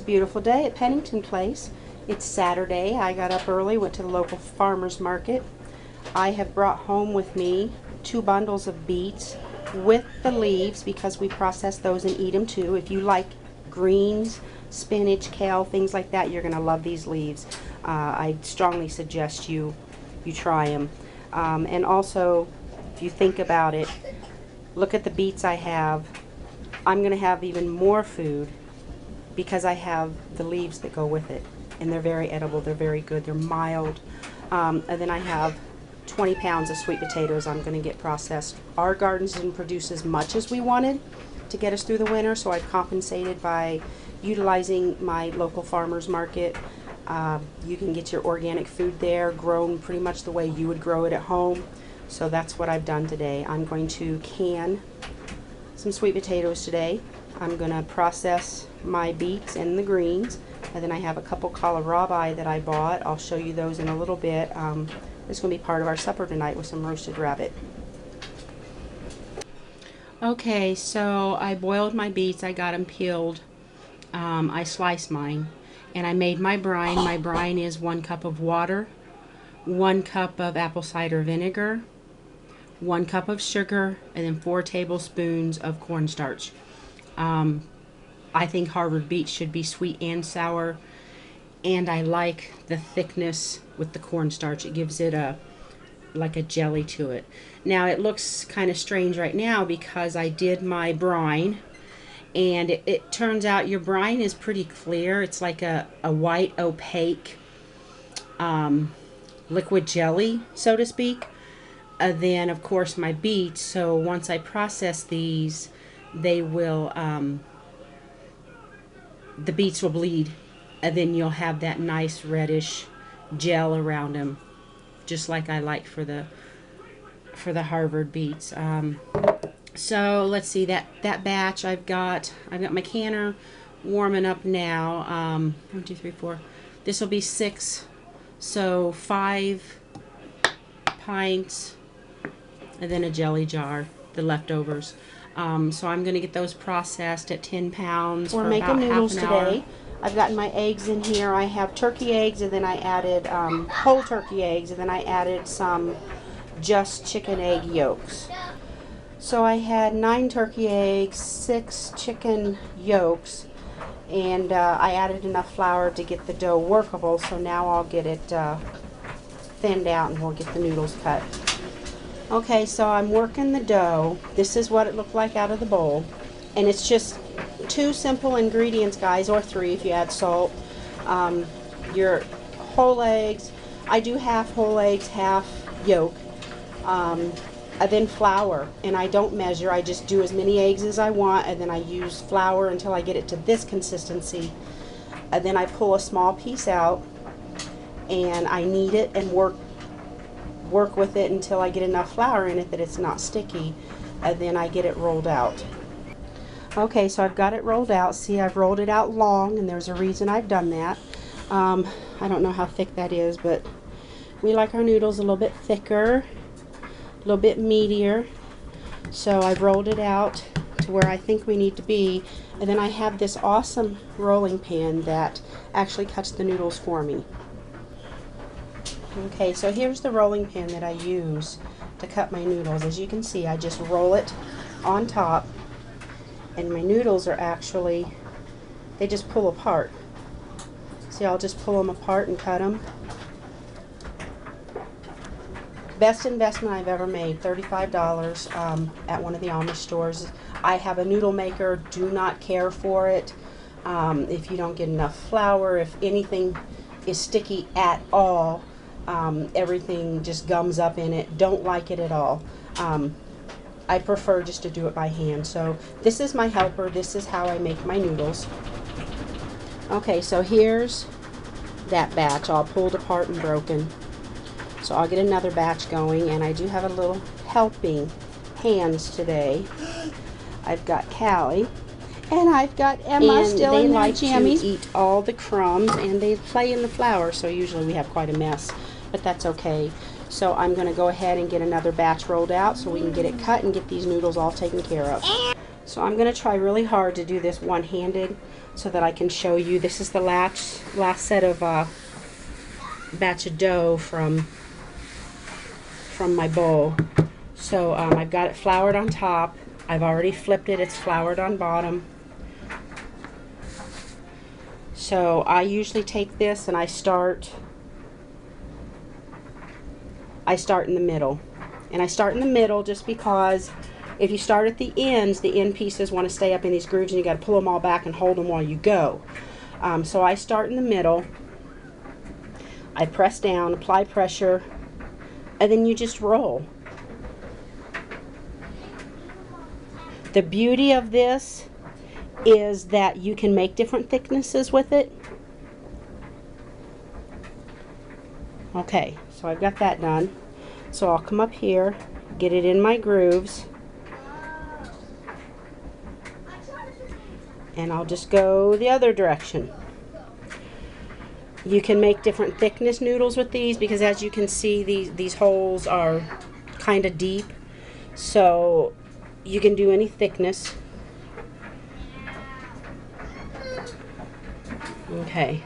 a beautiful day at Pennington Place. It's Saturday. I got up early, went to the local farmer's market. I have brought home with me 2 bundles of beets with the leaves because we process those and eat them too. If you like greens, spinach, kale, things like that, you're going to love these leaves. I strongly suggest you try them. And also, if you think about it, look at the beets I have. I'm going to have even more food because I have the leaves that go with it, and they're very edible, they're very good, they're mild. And then I have 20 pounds of sweet potatoes I'm going to get processed. Our gardens didn't produce as much as we wanted to get us through the winter, so I've compensated by utilizing my local farmers market. You can get your organic food there, grown pretty much the way you would grow it at home. So that's what I've done today. I'm going to can some sweet potatoes today. I'm going to process my beets and the greens, and then I have a couple kohlrabi that I bought. I'll show you those in a little bit. It's going to be part of our supper tonight with some roasted rabbit. Okay, so I boiled my beets. I got them peeled. I sliced mine, and I made my brine. My brine is 1 cup of water, 1 cup of apple cider vinegar, 1 cup of sugar, and then 4 tablespoons of cornstarch. I think Harvard beets should be sweet and sour, and I like the thickness with the cornstarch. It gives it like a jelly to it. Now it looks kind of strange right now because I did my brine, and it turns out your brine is pretty clear. It's like a white opaque liquid jelly, so to speak. Then of course my beets, so once I process these, they will the beets will bleed, and then you'll have that nice reddish gel around them, just like I like for the Harvard beets. So let's see, that batch I've got my canner warming up now. 1, 2, 3, 4. This will be 6, so 5 pints, and then a jelly jar, the leftovers. So I'm going to get those processed at 10 pounds for about half an hour. We're making noodles today. I've gotten my eggs in here. I have turkey eggs, and then I added whole turkey eggs, and then I added some just chicken egg yolks. So I had 9 turkey eggs, 6 chicken yolks, and I added enough flour to get the dough workable. So now I'll get it thinned out, and we'll get the noodles cut. Okay, so I'm working the dough. This is what it looked like out of the bowl. And it's just 2 simple ingredients, guys, or 3 if you add salt. Your whole eggs. I do half whole eggs, half yolk. Then flour. And I don't measure. I just do as many eggs as I want, and then I use flour until I get it to this consistency. And then I pull a small piece out, and I knead it and work with it until I get enough flour in it that it's not sticky, and then I get it rolled out. Okay, so I've got it rolled out. See, I've rolled it out long, and there's a reason I've done that. I don't know how thick that is, but we like our noodles a little bit thicker, a little bit meatier. So I've rolled it out to where I think we need to be, and then I have this awesome rolling pin that actually cuts the noodles for me. Okay, so here's the rolling pin that I use to cut my noodles. As you can see, I just roll it on top, and my noodles are actually, they just pull apart. See, I'll just pull them apart and cut them. Best investment I've ever made, $35 at one of the Amish stores. I have a noodle maker, do not care for it. If you don't get enough flour, if anything is sticky at all, everything just gums up in it. Don't like it at all. I prefer just to do it by hand. So this is my helper. This is how I make my noodles. Okay, so here's that batch all pulled apart and broken. So I'll get another batch going, and I do have a little helping hands today. I've got Callie, and I've got Emma still in their jammies. They like to eat all the crumbs, and they play in the flour, so usually we have quite a mess, but that's okay. So I'm going to go ahead and get another batch rolled out so we can get it cut and get these noodles all taken care of. So I'm going to try really hard to do this one-handed so that I can show you. This is the last set of batch of dough from my bowl. So I've got it floured on top. I've already flipped it. It's floured on bottom. So I usually take this and I start in the middle. And I start in the middle just because if you start at the ends, the end pieces want to stay up in these grooves and you got to pull them all back and hold them while you go. So I start in the middle. I press down, apply pressure, and then you just roll. The beauty of this is that you can make different thicknesses with it. Okay, so I've got that done. So I'll come up here, get it in my grooves, and I'll just go the other direction. You can make different thickness noodles with these because, as you can see, these holes are kind of deep, so you can do any thickness. Okay,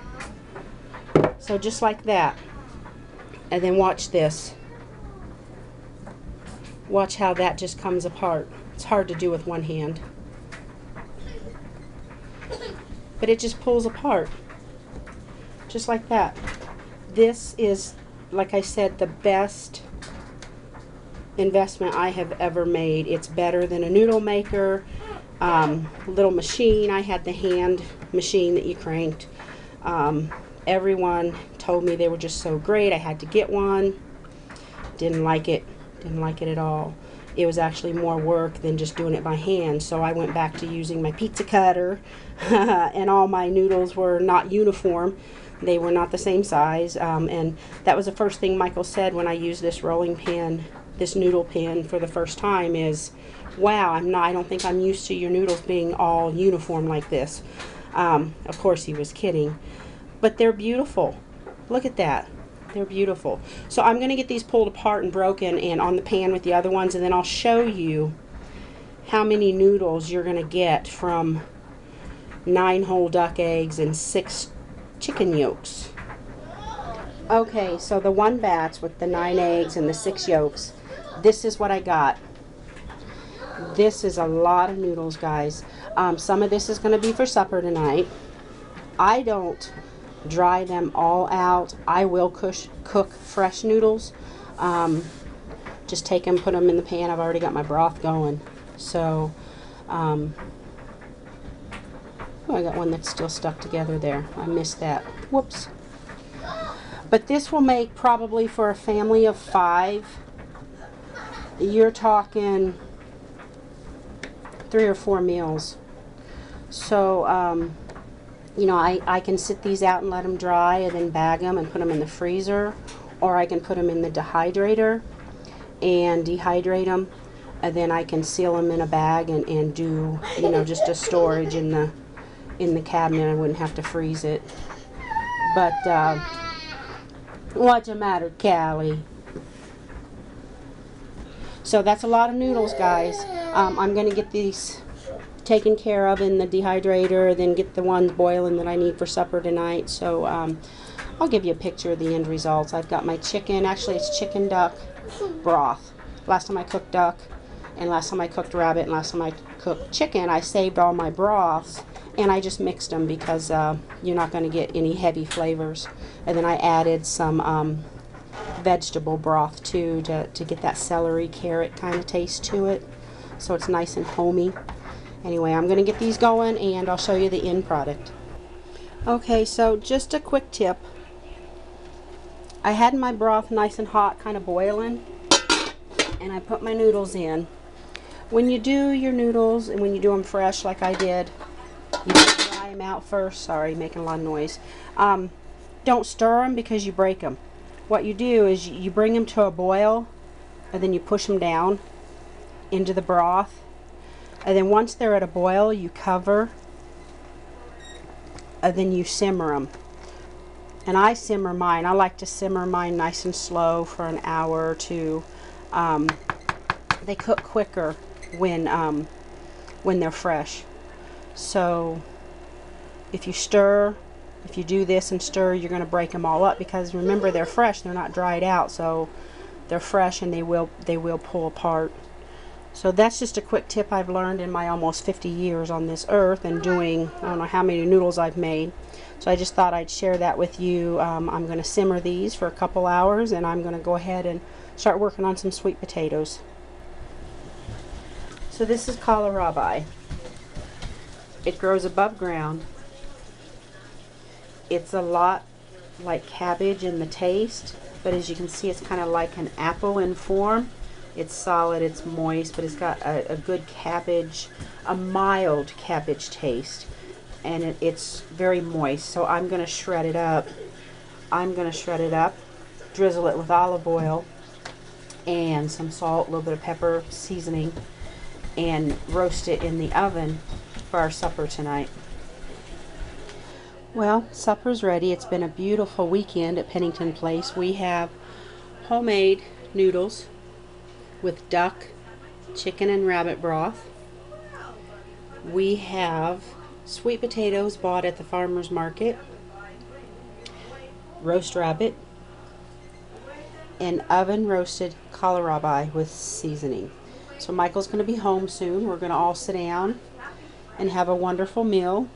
so just like that. And then watch this. Watch how that just comes apart. It's hard to do with one hand, but it just pulls apart just like that. This is, like I said, the best investment I have ever made. It's better than a noodle maker, little machine. I had the hand machine that you cranked. Everyone told me they were just so great. I had to get one. Didn't like it at all. It was actually more work than just doing it by hand, so I went back to using my pizza cutter. And all my noodles were not uniform. They were not the same size, and that was the first thing Michael said when I used this rolling pin, this noodle pin, for the first time is, wow, I don't think I'm used to your noodles being all uniform like this. Of course he was kidding, but they're beautiful. Look at that. They're beautiful. So I'm going to get these pulled apart and broken and on the pan with the other ones, and then I'll show you how many noodles you're going to get from 9 whole duck eggs and 6 chicken yolks. Okay, so the one batch with the 9 eggs and the 6 yolks, this is what I got. This is a lot of noodles, guys. Some of this is going to be for supper tonight. I don't dry them all out. I will cook fresh noodles. Just take them, put them in the pan. I've already got my broth going. So, oh, I got one that's still stuck together there. I missed that. Whoops. But this will make probably for a family of 5. You're talking 3 or 4 meals. So, you know, I can sit these out and let them dry and then bag them and put them in the freezer, or I can put them in the dehydrator and dehydrate them, and then I can seal them in a bag and do, you know, just a storage in the cabinet. I wouldn't have to freeze it. But what's the matter, Callie? So that's a lot of noodles, guys. I'm going to get these taken care of in the dehydrator, then get the ones boiling that I need for supper tonight. So I'll give you a picture of the end results. I've got my chicken. Actually, it's chicken duck broth. Last time I cooked duck, and last time I cooked rabbit, and last time I cooked chicken, I saved all my broths and I just mixed them because you're not going to get any heavy flavors. And then I added some vegetable broth too to get that celery carrot kind of taste to it, so it's nice and homey. Anyway, I'm going to get these going and I'll show you the end product. Okay, so just a quick tip. I had my broth nice and hot, kind of boiling, and I put my noodles in. When you do your noodles, and when you do them fresh like I did, you dry them out first. Sorry, making a lot of noise. Don't stir them because you break them. What you do is you bring them to a boil, and then you push them down into the broth. And then once they're at a boil, you cover, and then you simmer them. And I simmer mine. I like to simmer mine nice and slow for an hour or 2. They cook quicker when when they're fresh. So if you do this and stir, you're going to break them all up, because remember, they're fresh, they're not dried out, so they're fresh and they will pull apart. So that's just a quick tip I've learned in my almost 50 years on this earth and doing, I don't know how many noodles I've made. So I just thought I'd share that with you. I'm going to simmer these for a couple hours, and I'm going to go ahead and start working on some sweet potatoes. So this is kohlrabi. It grows above ground. It's a lot like cabbage in the taste, but as you can see, it's kind of like an apple in form. It's solid, it's moist, but it's got a good cabbage, a mild cabbage taste, and it's very moist. So I'm going to shred it up. Drizzle it with olive oil and some salt, a little bit of pepper, seasoning, and roast it in the oven for our supper tonight. Well, supper's ready. It's been a beautiful weekend at Pennington Place. We have homemade noodles with duck, chicken, and rabbit broth. We have sweet potatoes bought at the farmer's market, roast rabbit, and oven roasted kohlrabi with seasoning. So Michael's going to be home soon. We're going to all sit down and have a wonderful meal.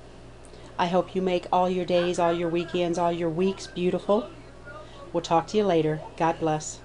I hope you make all your days, all your weekends, all your weeks beautiful. We'll talk to you later. God bless.